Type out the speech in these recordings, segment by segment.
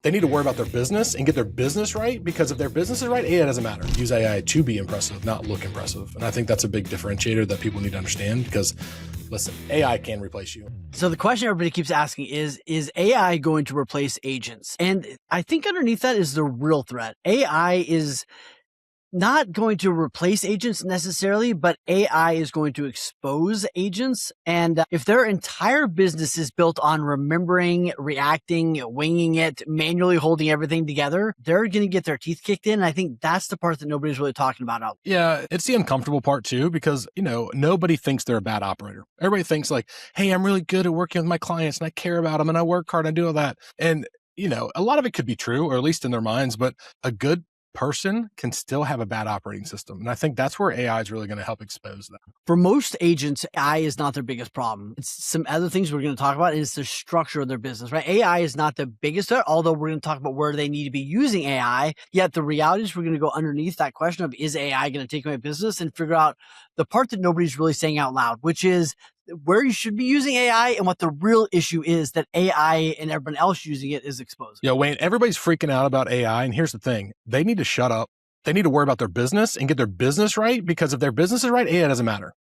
They need to worry about their business and get their business right, because if their business is right, AI doesn't matter. Use AI to be impressive, not look impressive. And I think that's a big differentiator that people need to understand, because listen, AI can replace you. So the question everybody keeps asking is AI going to replace agents? And I think underneath that is the real threat. AI is not going to replace agents necessarily, but AI is going to expose agents. And if their entire business is built on remembering, reacting, winging it, manually holding everything together, they're going to get their teeth kicked in. And I think that's the part that nobody's really talking about. Yeah, it's the uncomfortable part too, because, nobody thinks they're a bad operator. Everybody thinks like, hey, I'm really good at working with my clients and I care about them and I work hard and I do all that. And, a lot of it could be true, or at least in their minds, but a good person can still have a bad operating system. And I think that's where AI is really going to help expose that. For most agents, AI is not their biggest problem. It's some other things we're going to talk about, and it's the structure of their business, right? AI is not the biggest threat, although we're going to talk about where they need to be using AI. Yet the reality is we're going to go underneath that question of, is AI going to take away business, and figure out the part that nobody's really saying out loud, which is where you should be using AI and what the real issue is that AI and everyone else using it is exposing. Yeah, Wayne, everybody's freaking out about AI. And here's the thing. They need to shut up. They need to worry about their business and get their business right, because if their business is right, AI doesn't matter.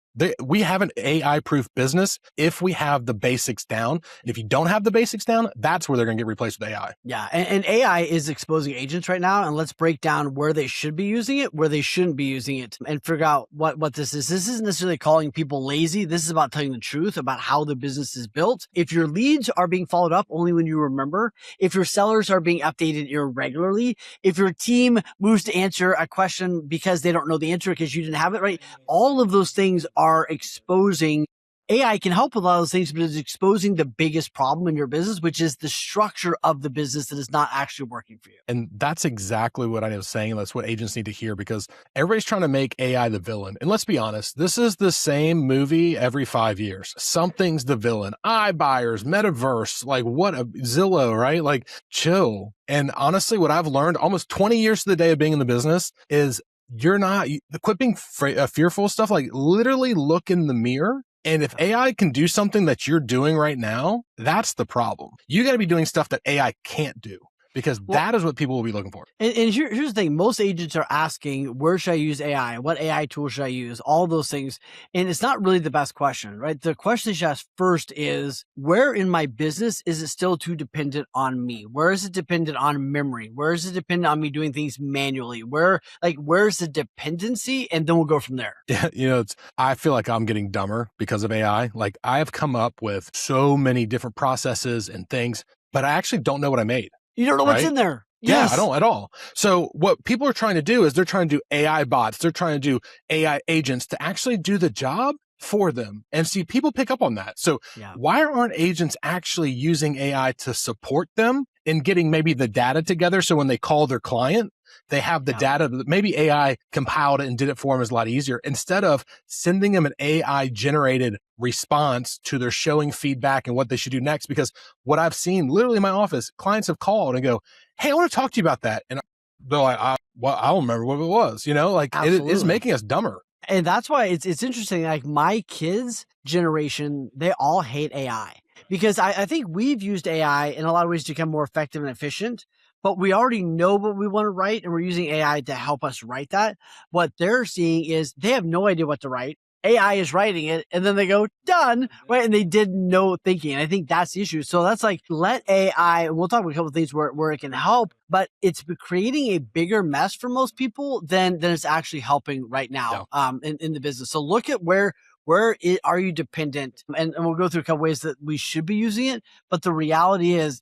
We have an AI-proof business if we have the basics down. And if you don't have the basics down, that's where they're going to get replaced with AI. Yeah, and AI is exposing agents right now. And let's break down where they should be using it, where they shouldn't be using it, and figure out what this is. This isn't necessarily calling people lazy. This is about telling the truth about how the business is built. If your leads are being followed up only when you remember, if your sellers are being updated irregularly, if your team moves to answer a question because they don't know the answer because you didn't have it right, all of those things are exposing. AI can help with a lot of those things, but it's exposing the biggest problem in your business, which is the structure of the business that is not actually working for you. And that's exactly what I was saying. That's what agents need to hear, because everybody's trying to make AI the villain. And let's be honest, this is the same movie every 5 years. Something's the villain. iBuyers, metaverse, like what a Zillow, right? Like chill. And honestly, what I've learned almost 20 years to the day of being in the business is you're not equipping fearful stuff. Like literally look in the mirror. And if AI can do something that you're doing right now, that's the problem. You got to be doing stuff that AI can't do, because that is what people will be looking for. And here's the thing. Most agents are asking, where should I use AI? What AI tool should I use? All those things. And it's not really the best question, right? The question you should ask first is, where in my business is it still too dependent on me? Where is it dependent on memory? Where is it dependent on me doing things manually? Where's the dependency? And then we'll go from there. Yeah, I feel like I'm getting dumber because of AI. Like I have come up with so many different processes and things, but I actually don't know what I made. You don't know what's in there. Yes. Yeah, I don't at all. So what people are trying to do is they're trying to do AI bots. They're trying to do AI agents to actually do the job for them. And see, people pick up on that. So why aren't agents actually using AI to support them in getting maybe the data together? So when they call their client, they have the data that maybe AI compiled it and did it for them is a lot easier, instead of sending them an AI generated response to their showing feedback and what they should do next. Because what I've seen literally in my office, clients have called and go, hey, I want to talk to you about that. And they're like, I don't remember what it was, like it is making us dumber. And that's why it's interesting. Like my kids' generation, they all hate AI, because I think we've used AI in a lot of ways to become more effective and efficient, but we already know what we want to write and we're using AI to help us write that. What they're seeing is they have no idea what to write. AI is writing it and then they go, done, right? And they did no thinking. And I think that's the issue. So that's like, let AI, and we'll talk about a couple of things where it can help, but it's creating a bigger mess for most people than it's actually helping right now in the business. So look at where are you dependent? And we'll go through a couple ways that we should be using it. But the reality is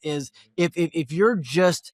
if you're just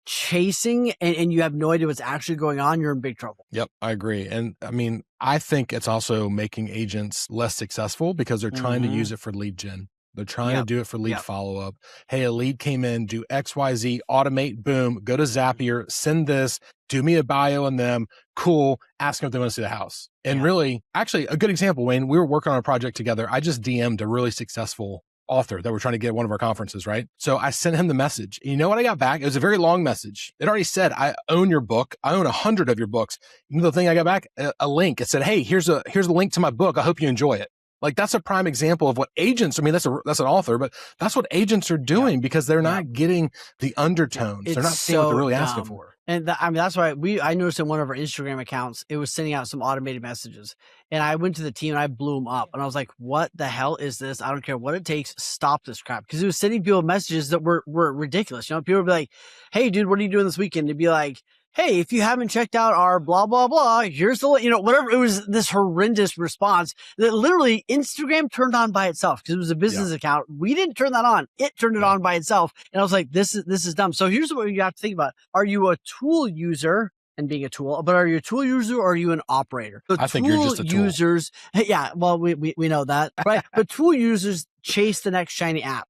chasing and you have no idea what's actually going on, you're in big trouble. Yep, I agree. And I mean, I think it's also making agents less successful because they're trying to use it for lead gen. They're trying to do it for lead follow-up. Hey, a lead came in, do XYZ, automate, boom, go to Zapier, send this, do me a bio on them. Cool. Ask them if they want to see the house. And really, actually a good example, Wayne, we were working on a project together. I just DM'd a really successful author that we're trying to get at one of our conferences, right? So I sent him the message. And you know what I got back? It was a very long message. It already said, I own your book. I own 100 of your books. You know the thing I got back? A link. It said, hey, here's the link to my book. I hope you enjoy it. Like that's a prime example of what agents, I mean, that's an author, but that's what agents are doing because they're not getting the undertones. They're not seeing what they're really asking for. And I mean, that's why I noticed in one of our Instagram accounts, it was sending out some automated messages, and I went to the team and I blew them up, and I was like, what the hell is this? I don't care what it takes. Stop this crap. Cause it was sending people messages that were ridiculous. You know, people would be like, hey dude, what are you doing this weekend? It'd be like, hey, if you haven't checked out our blah, blah, blah, here's the, you know, whatever. It was this horrendous response that literally Instagram turned on by itself because it was a business account. We didn't turn that on. It turned it on by itself. And I was like, this is dumb. So here's what you have to think about. Are you a tool user and being a tool, but are you a tool user or are you an operator? I think you're just a tool. Users, yeah, well, we know that, right? But tool users chase the next shiny app.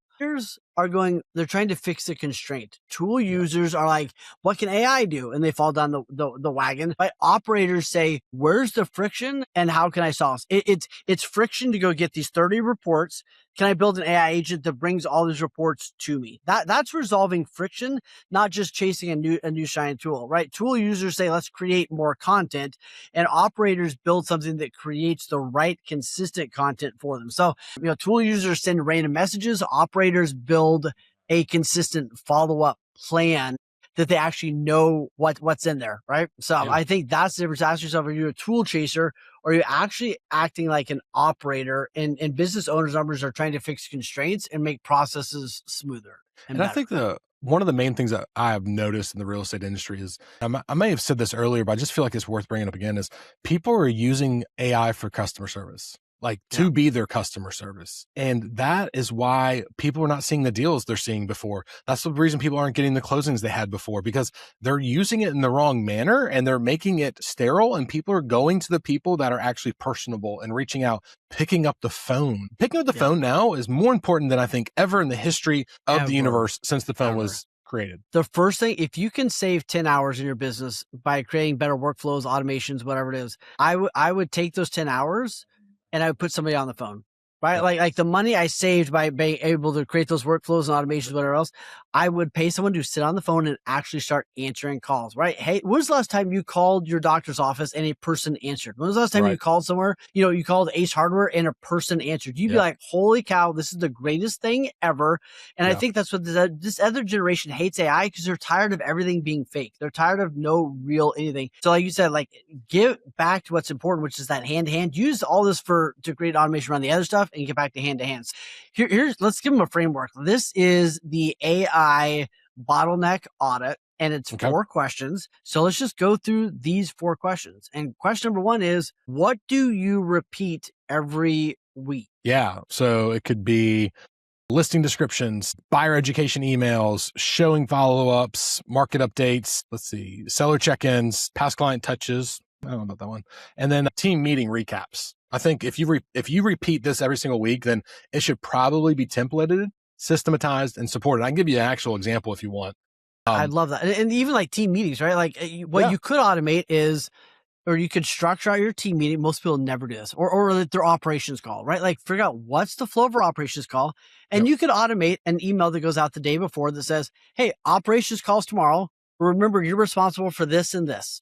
Are going, they're trying to fix the constraint. Tool users are like, what can AI do? And they fall down the wagon. But operators say, where's the friction and how can I solve it? It's friction to go get these 30 reports. Can I build an AI agent that brings all these reports to me? That's resolving friction, not just chasing a new shiny tool, right? Tool users say, let's create more content, and operators build something that creates the right consistent content for them. So, you know, tool users send random messages. Operators build a consistent follow-up plan that they actually know what's in there, right? So I think that's the difference. Ask yourself, are you a tool chaser or are you actually acting like an operator? And business owners' numbers are trying to fix constraints and make processes smoother. And I think one of the main things that I have noticed in the real estate industry is, I may have said this earlier, but I just feel like it's worth bringing up again, is people are using AI for customer service. Like to be their customer service. And that is why people are not seeing the deals they're seeing before. That's the reason people aren't getting the closings they had before, because they're using it in the wrong manner and they're making it sterile, and people are going to the people that are actually personable and reaching out, picking up the phone. Picking up the phone now is more important than I think ever in the history of the universe since the phone was created. The first thing, if you can save 10 hours in your business by creating better workflows, automations, whatever it is, I would take those 10 hours and I would put somebody on the phone, right? Like the money I saved by being able to create those workflows and automations, whatever else, I would pay someone to sit on the phone and actually start answering calls, right? Hey, when was the last time you called your doctor's office and a person answered? When was the last time you called somewhere, you know, you called Ace Hardware and a person answered? You'd be like, holy cow, this is the greatest thing ever. And I think that's what this other generation hates AI, because they're tired of everything being fake. They're tired of no real anything. So like you said, like give back to what's important, which is that hand-to-hand. Use all this to create automation around the other stuff and get back to hand-to-hands. Here's, let's give them a framework. This is the AI Bottleneck Audit, and it's 4 questions. So let's just go through these 4 questions. And question number 1 is, what do you repeat every week? Yeah. So it could be listing descriptions, buyer education emails, showing follow-ups, market updates. Let's see, seller check-ins, past client touches. I don't know about that one. And then team meeting recaps. I think if you repeat this every single week, then it should probably be templated, systematized, and supported. I can give you an actual example if you want. I'd love that. And even like team meetings, right? Like what you could automate is, or you could structure out your team meeting. Most people never do this, or their operations call, right? Like figure out what's the flow of our operations call. And you could automate an email that goes out the day before that says, hey, operations calls tomorrow. Remember, you're responsible for this and this.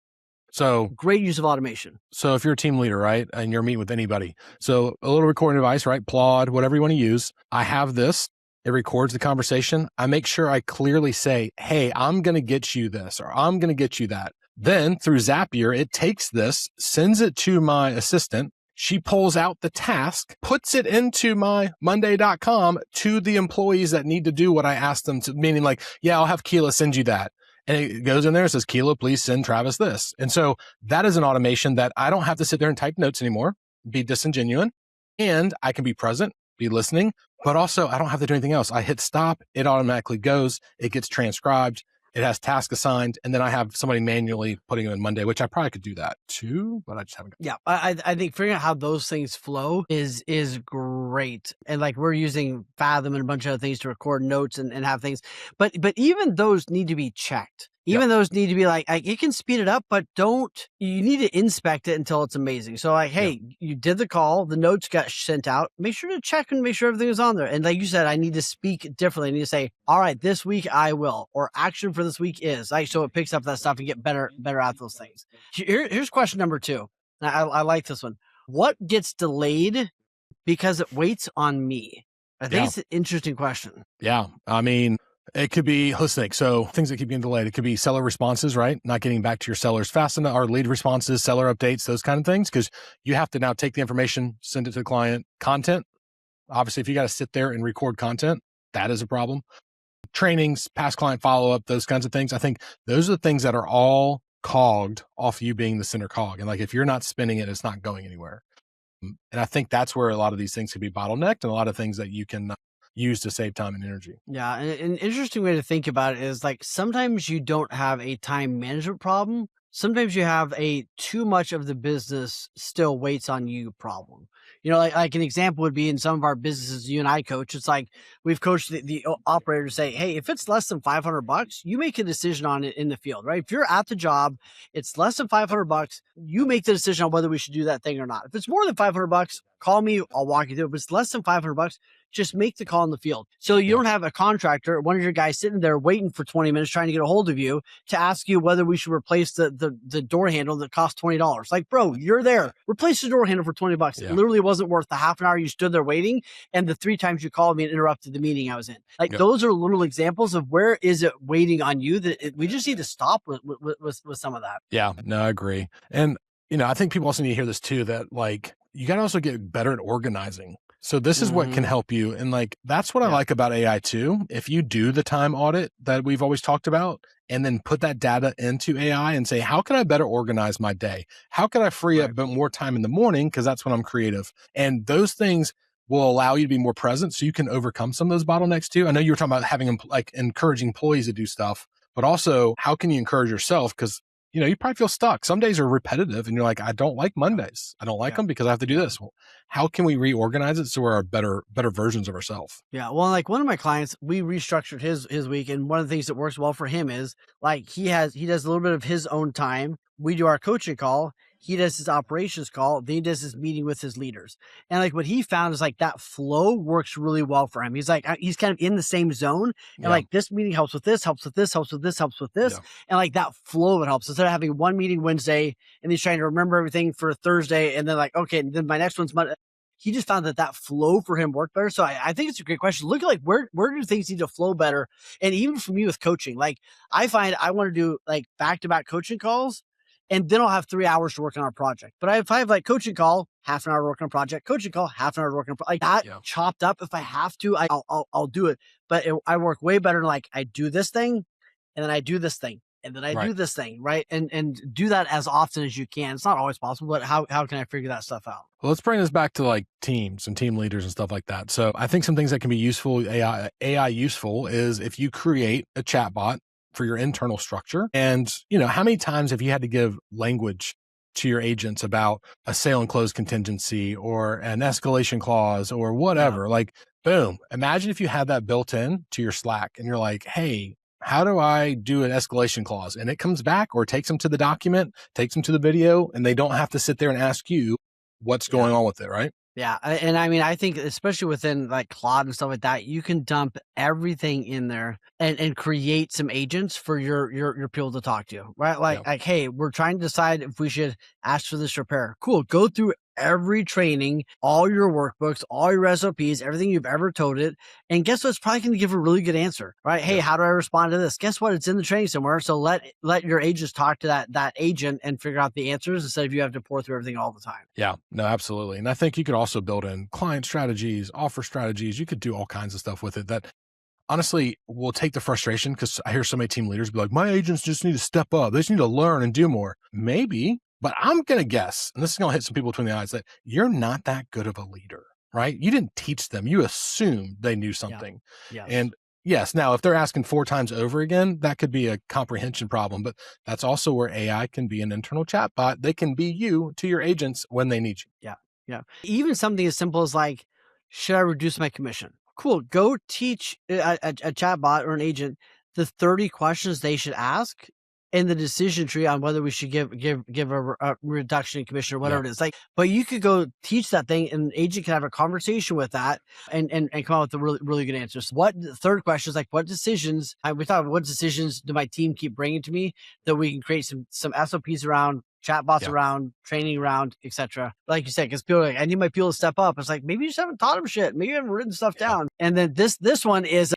So great use of automation. So if you're a team leader, right, and you're meeting with anybody, so a little recording device, right, Plod, whatever you want to use. I have this. It records the conversation. I make sure I clearly say, hey, I'm going to get you this, or I'm going to get you that. Then through Zapier, it takes this, sends it to my assistant. She pulls out the task, puts it into my Monday.com to the employees that need to do what I asked them to, meaning like, yeah, I'll have Keela send you that. And it goes in there and says, Keela, please send Travis this. And so that is an automation that I don't have to sit there and type notes anymore, be disingenuous, and I can be present, be listening, but also I don't have to do anything else. I hit stop, it automatically goes, it gets transcribed, it has task assigned, and then I have somebody manually putting them in Monday, which I probably could do that too, but I just haven't. Yeah, I think figuring out how those things flow is great. And like we're using Fathom and a bunch of other things to record notes and have things, but even those need to be checked. Even those need to be like, it can speed it up, but you need to inspect it until it's amazing. So like, hey, you did the call, the notes got sent out, make sure to check and make sure everything is on there. And like you said, I need to speak differently. I need to say, all right, this week I will, or action for this week is, like, so it picks up that stuff and get better at those things. Here's question number 2. I like this one. What gets delayed Because it waits on me. I think it's an interesting question. Yeah. I mean, it could be holistic. So things that keep getting delayed. It could be seller responses, right? Not getting back to your sellers fast enough, or lead responses, seller updates, those kind of things. Because you have to now take the information, send it to the client. Content. Obviously, if you got to sit there and record content, that is a problem. Trainings, past client follow-up, those kinds of things. I think those are the things that are all cogged off you being the center cog. And like, if you're not spinning it, it's not going anywhere. And I think that's where a lot of these things could be bottlenecked, and a lot of things that you can use to save time and energy. Yeah. And an interesting way to think about it is like, sometimes you don't have a time management problem. Sometimes you have a too much of the business still waits on you problem. You know, like an example would be in some of our businesses you and I coach. It's like we've coached the operator to say, hey, if it's less than $500, you make a decision on it in the field, right? If you're at the job, it's less than $500, you make the decision on whether we should do that thing or not. If it's more than $500, call me, I'll walk you through it. If it's less than $500, just make the call in the field. So you don't have a contractor, one of your guys sitting there waiting for 20 minutes trying to get a hold of you to ask you whether we should replace the door handle that costs $20. Like, bro, you're there. Replace the door handle for $20. It literally wasn't worth the half an hour you stood there waiting and the 3 times you called me and interrupted the meeting I was in. Like, those are little examples of where is it waiting on you that we just need to stop with some of that. Yeah, no, I agree. And, you know, I think people also need to hear this too, that like, you got to also get better at organizing. So this is what can help you. And like, that's what I like about AI too. If you do the time audit that we've always talked about, and then put that data into AI and say, how can I better organize my day? How can I free up a bit more time in the morning? Because that's when I'm creative. And those things will allow you to be more present so you can overcome some of those bottlenecks too. I know you were talking about having like encouraging employees to do stuff, but also how can you encourage yourself? Because you know, you probably feel stuck. Some days are repetitive and you're like, I don't like Mondays. I don't like them because I have to do this. Well, how can we reorganize it so we're better versions of ourselves? Yeah. Well, like one of my clients, we restructured his week. And one of the things that works well for him is like he does a little bit of his own time. We do our coaching call. He does his operations call. Then he does his meeting with his leaders. And like what he found is like that flow works really well for him. He's like, he's kind of in the same zone. And like this meeting helps with this, helps with this, helps with this, helps with this. And like that flow, it helps. Instead of having one meeting Wednesday and he's trying to remember everything for Thursday. And then like, okay, and then my next one's Monday. He just found that flow for him worked better. So I think it's a great question. Look at like, where do things need to flow better? And even for me with coaching, like I find I want to do like back-to-back coaching calls. And then I'll have 3 hours to work on our project. But if I have like coaching call, half an hour to work on a project, coaching call, half an hour to work on like that chopped up. If I have to, I'll do it. But I work way better. Like I do this thing and then I do this thing and then I do this thing. Right. And do that as often as you can. It's not always possible, but how can I figure that stuff out? Well, let's bring this back to like teams and team leaders and stuff like that. So I think some things that can be useful, AI useful is if you create a chatbot for your internal structure. And, you know, how many times have you had to give language to your agents about a sale and close contingency or an escalation clause or whatever? Like, boom. Imagine if you had that built in to your Slack and you're like, hey, how do I do an escalation clause? And it comes back or takes them to the document, takes them to the video, and they don't have to sit there and ask you what's going on with it, right? Yeah. And I mean, I think especially within like Claude and stuff like that, you can dump everything in there and create some agents for your people to talk to, right? Like, hey, we're trying to decide if we should ask for this repair. Cool. Go through every training, all your workbooks, all your SOPs, everything you've ever told. And guess what? It's probably going to give a really good answer, right? Hey, how do I respond to this? Guess what? It's in the training somewhere. So let your agents talk to that agent and figure out the answers instead of you have to pour through everything all the time. Yeah, no, absolutely. And I think you could also build in client strategies, offer strategies. You could do all kinds of stuff with it that honestly will take the frustration, because I hear so many team leaders be like, my agents just need to step up. They just need to learn and do more. Maybe. But I'm going to guess, and this is going to hit some people between the eyes, that you're not that good of a leader, right? You didn't teach them. You assumed they knew something. Yeah. Yes. And yes, now if they're asking 4 times over again, that could be a comprehension problem. But that's also where AI can be an internal chatbot. They can be you to your agents when they need you. Yeah. Even something as simple as like, should I reduce my commission? Cool. Go teach a chatbot or an agent the 30 questions they should ask and the decision tree on whether we should give a reduction in commission or whatever it is. Like, but you could go teach that thing and an agent can have a conversation with that and come out with a really, really good answer. So the third question is like, what decisions, we thought, what decisions do my team keep bringing to me that we can create some SOPs around chatbots around, training around, etc. Like you said, because people are like, I need my people to step up. It's like, maybe you just haven't taught them shit. Maybe you haven't written stuff down. And then this one is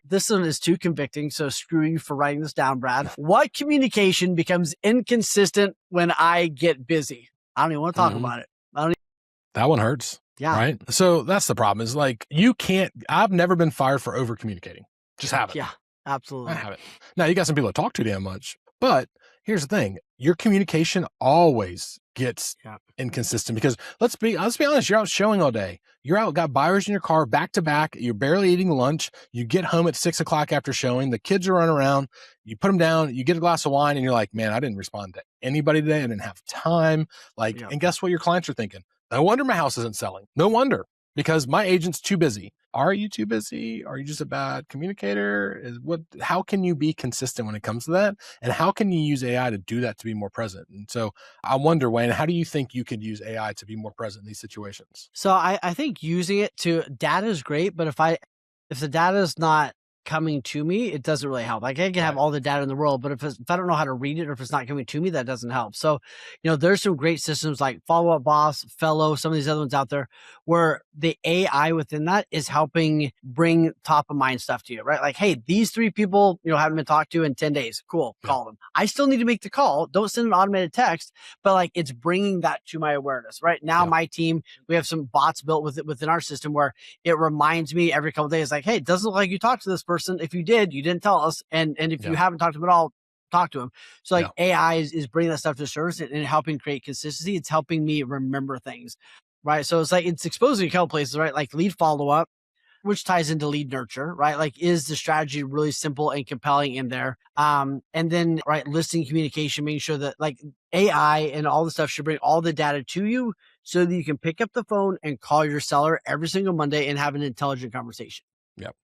too convicting. So screw you for writing this down, Brad. What communication becomes inconsistent when I get busy? I don't even want to talk about it. That one hurts. Yeah. Right. So that's the problem is like, I've never been fired for over communicating. Just haven't. Yeah, absolutely. I haven't. Now you got some people that talk too damn much, but here's the thing. Your communication always gets inconsistent because let's be honest. You're out showing all day. You're out, got buyers in your car back to back. You're barely eating lunch. You get home at 6 o'clock after showing. The kids are running around. You put them down. You get a glass of wine and you're like, man, I didn't respond to anybody today. I didn't have time. And guess what your clients are thinking? No wonder my house isn't selling. No wonder, because my agent's too busy. Are you too busy? Are you just a bad communicator? How can you be consistent when it comes to that? And how can you use AI to do that to be more present? And so I wonder, Wayne, how do you think you could use AI to be more present in these situations? So I think using it data is great, but if the data is not coming to me, it doesn't really help. Like I can have all the data in the world, but if I don't know how to read it or if it's not coming to me, that doesn't help. So, there's some great systems like Follow Up Boss, Fellow, some of these other ones out there where the AI within that is helping bring top of mind stuff to you, right? Like, hey, these 3 people, haven't been talked to in 10 days. Cool. Call them. I still need to make the call. Don't send an automated text, but like it's bringing that to my awareness, right? Now my team, we have some bots built within our system where it reminds me every couple of days, like, hey, it doesn't look like you talked to this person. If you did, you didn't tell us. And if you haven't talked to them at all, talk to them. So like AI is bringing that stuff to the surface and helping create consistency. It's helping me remember things, right? So it's like, it's exposing a couple places, right? Like lead follow-up, which ties into lead nurture, right? Like, is the strategy really simple and compelling in there? And then, right, listening communication, making sure that like AI and all the stuff should bring all the data to you so that you can pick up the phone and call your seller every single Monday and have an intelligent conversation.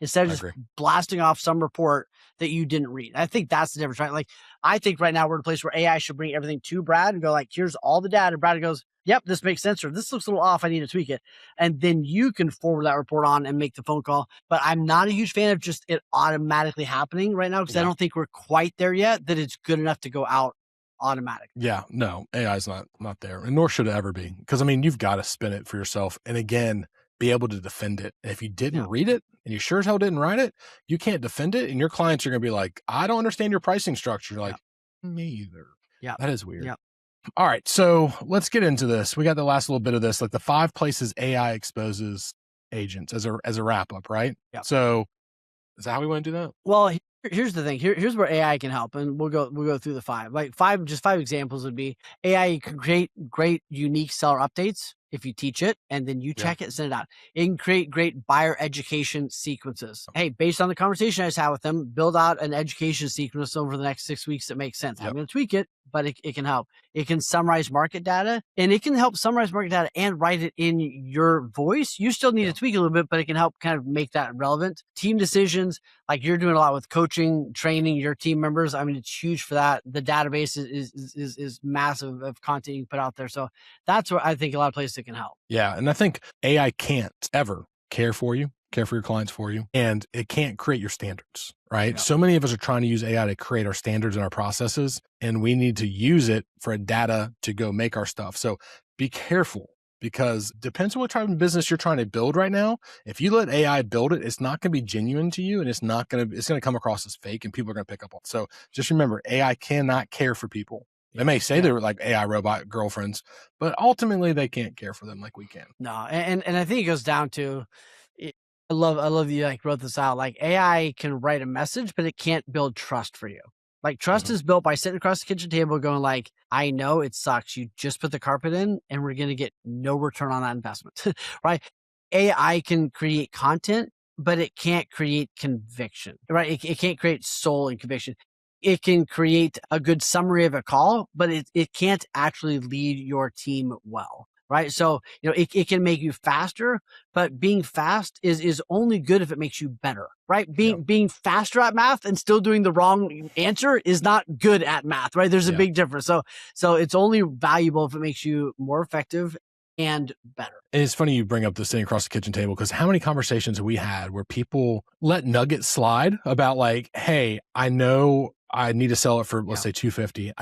Instead of just blasting off some report that you didn't read. I think that's the difference, right? Like, I think right now we're in a place where AI should bring everything to Brad and go like, here's all the data. Brad goes, yep, this makes sense, or this looks a little off. I need to tweak it. And then you can forward that report on and make the phone call. But I'm not a huge fan of just it automatically happening right now because I don't think we're quite there yet that it's good enough to go out automatic. Yeah, no, AI is not there, and nor should it ever be. Because I mean, you've got to spin it for yourself. And again, be able to defend it. And if you didn't read it and you sure as hell didn't write it, you can't defend it. And your clients are going to be like, I don't understand your pricing structure. You're like, me either. Yeah. That is weird. Yeah. All right. So let's get into this. We got the last little bit of this, like the 5 places AI exposes agents as a wrap up, right? Yeah. So is that how we want to do that? Well, here's the thing. Here's where AI can help, and we'll go through the 5. Like 5 examples would be AI can create great unique seller updates if you teach it and then you check it and send it out. It can create great buyer education sequences. Hey, based on the conversation I just had with them, build out an education sequence over the next 6 weeks that makes sense. I'm going to tweak it, but it can help. It can summarize market data, and it can help summarize market data and write it in your voice. You still need to tweak a little bit, but it can help kind of make that relevant. Team decisions, like you're doing a lot with coaching, training your team members. I mean, it's huge for that. The database is massive of content you can put out there. So that's where I think a lot of places it can help. Yeah. And I think AI can't ever care for your clients for you, and it can't create your standards, right? Yeah. So many of us are trying to use AI to create our standards and our processes, and we need to use it for data to go make our stuff. So be careful, because depends on what type of business you're trying to build right now. If you let AI build it, it's not going to be genuine to you, and it's going to come across as fake, and people are going to pick up on it. So just remember, AI cannot care for people. They may say they're like AI robot girlfriends, but ultimately they can't care for them like we can. No. And I think it goes down to, I love you like wrote this out. Like AI can write a message, but it can't build trust for you. Like trust is built by sitting across the kitchen table going like, I know it sucks. You just put the carpet in and we're going to get no return on that investment, right? AI can create content, but it can't create conviction, right? It can't create soul and conviction. It can create a good summary of a call, but it can't actually lead your team well. Right. So, it can make you faster, but being fast is only good if it makes you better. Right. Being faster at math and still doing the wrong answer is not good at math. Right. There's a big difference. So it's only valuable if it makes you more effective and better. And it's funny you bring up the sitting across the kitchen table, because how many conversations have we had where people let nuggets slide about like, hey, I know I need to sell it for, let's say $250.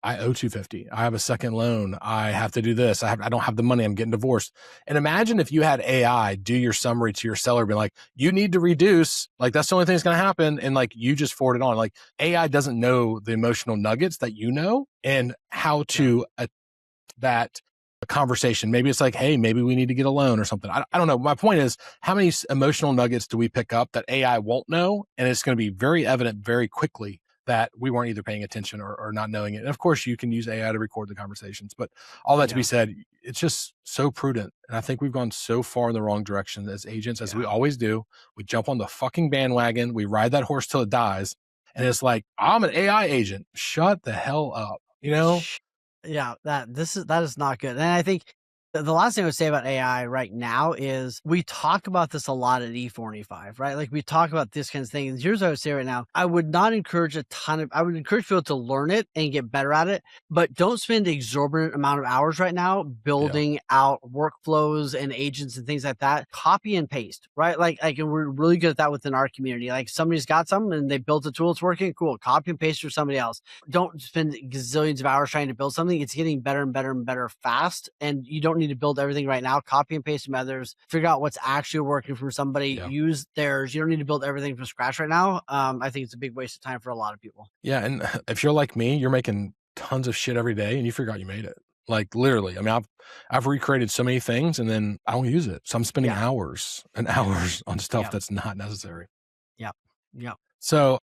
I owe $250. I have a second loan. I have to do this. I don't have the money. I'm getting divorced. And imagine if you had AI do your summary to your seller, be like, you need to reduce. Like, that's the only thing that's going to happen. And like, you just forward it on. Like, AI doesn't know the emotional nuggets that you know and how to that a conversation. Maybe it's like, hey, maybe we need to get a loan or something. I don't know. My point is, how many emotional nuggets do we pick up that AI won't know? And it's going to be very evident very quickly that we weren't either paying attention or not knowing it. And of course, you can use AI to record the conversations. But all that to be said, it's just so prudent. And I think we've gone so far in the wrong direction as agents, as we always do. We jump on the fucking bandwagon. We ride that horse till it dies. And it's like, I'm an AI agent. Shut the hell up. You know? Yeah, that is not good. And I think the last thing I would say about AI right now is we talk about this a lot at E4 and E5, right? Like we talk about this kind of thing. And here's what I would say right now. I would not encourage I would encourage people to learn it and get better at it, but don't spend an exorbitant amount of hours right now building out workflows and agents and things like that. Copy and paste, right? Like we're really good at that within our community. Like somebody's got something and they built a tool, it's working, cool. Copy and paste for somebody else. Don't spend gazillions of hours trying to build something. It's getting better and better and better fast. And you don't need to build everything right now. Copy and paste from others, figure out what's actually working for somebody, use theirs. You don't need to build everything from scratch right now. I think it's a big waste of time for a lot of people. Yeah. And if you're like me, you're making tons of shit every day and you figure out you made it. Like literally, I mean, I've recreated so many things and then I don't use it. So I'm spending hours and hours on stuff that's not necessary. Yeah. Yeah. So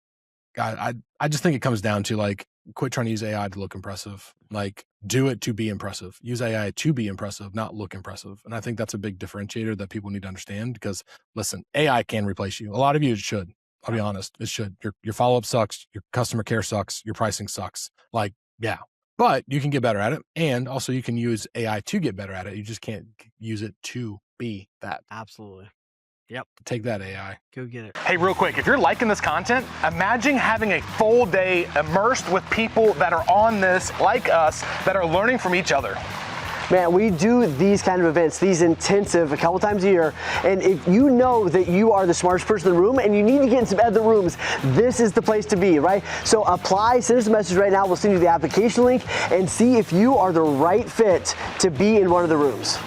I just think it comes down to like, quit trying to use AI to look impressive. Like, do it to be impressive. Use AI to be impressive, not look impressive. And I think that's a big differentiator that people need to understand because, listen, AI can replace you. A lot of you, it should. I'll be honest. It should. Your follow-up sucks. Your customer care sucks. Your pricing sucks. Like, yeah. But you can get better at it. And also you can use AI to get better at it. You just can't use it to be that. Absolutely. Yep. Take that, AI. Go get it. Hey, real quick, if you're liking this content, imagine having a full day immersed with people that are on this, like us, that are learning from each other. Man, we do these kind of events, these intensive a couple times a year, and if you know that you are the smartest person in the room and you need to get in some other rooms, this is the place to be, right? So apply, send us a message right now, we'll send you the application link and see if you are the right fit to be in one of the rooms.